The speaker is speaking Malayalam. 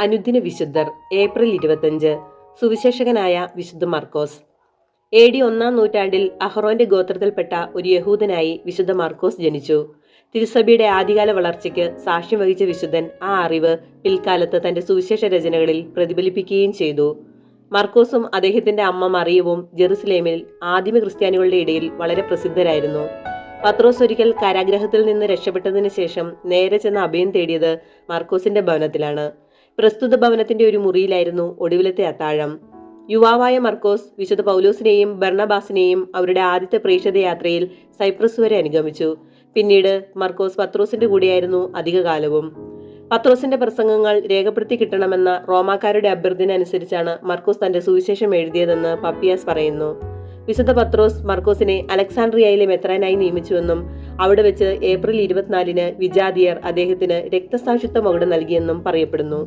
അനുദിന വിശുദ്ധർ ഏപ്രിൽ 25. സുവിശേഷകനായ വിശുദ്ധ മർക്കോസ്. AD 1-ാം നൂറ്റാണ്ടിൽ അഹ്റോന്റെ ഗോത്രത്തിൽപ്പെട്ട ഒരു യഹൂദനായി വിശുദ്ധ മർക്കോസ് ജനിച്ചു. തിരുസഭയുടെ ആദ്യകാല വളർച്ചയ്ക്ക് സാക്ഷ്യം വഹിച്ച വിശുദ്ധൻ ആ അറിവ് പിൽക്കാലത്ത് തന്റെ സുവിശേഷ രചനകളിൽ പ്രതിഫലിപ്പിക്കുകയും ചെയ്തു. മർക്കോസും അദ്ദേഹത്തിന്റെ അമ്മ മറിയവും ജെറുസലേമിൽ ആദിമ ക്രിസ്ത്യാനികളുടെ ഇടയിൽ വളരെ പ്രസിദ്ധരായിരുന്നു. പത്രോസ് ഒരിക്കൽ കാരാഗ്രഹത്തിൽ നിന്ന് രക്ഷപ്പെട്ടതിന് ശേഷം നേരെ ചെന്ന് അഭയം തേടിയത് മർക്കോസിന്റെ ഭവനത്തിലാണ്. പ്രസ്തുത ഭവനത്തിന്റെ ഒരു മുറിയിലായിരുന്നു ഒടുവിലത്തെ അത്താഴം. യുവാവായ മർക്കോസ് വിശുദ്ധ പൗലോസിനെയും ബർണബാസിനെയും അവരുടെ ആദ്യത്തെ പ്രേക്ഷിത യാത്രയിൽ സൈപ്രസ് വരെ അനുഗമിച്ചു. പിന്നീട് മർക്കോസ് പത്രോസിന്റെ കൂടെയായിരുന്നു അധികകാലവും. പത്രോസിന്റെ പ്രസംഗങ്ങൾ രേഖപ്പെടുത്തി കിട്ടണമെന്ന റോമാക്കാരുടെ അഭ്യർത്ഥന അനുസരിച്ചാണ് മർക്കോസ് തന്റെ സുവിശേഷം എഴുതിയതെന്ന് പപ്പിയാസ് പറയുന്നു. വിശുദ്ധ പത്രോസ് മർക്കോസിനെ അലക്സാണ്ട്രിയയിലെ മെത്രാനായി നിയമിച്ചുവെന്നും അവിടെ വെച്ച് ഏപ്രിൽ 24-ന് വിജാതിയർ അദ്ദേഹത്തിന് രക്തസാക്ഷിത്വ മകുടം നൽകിയെന്നും പറയപ്പെടുന്നു.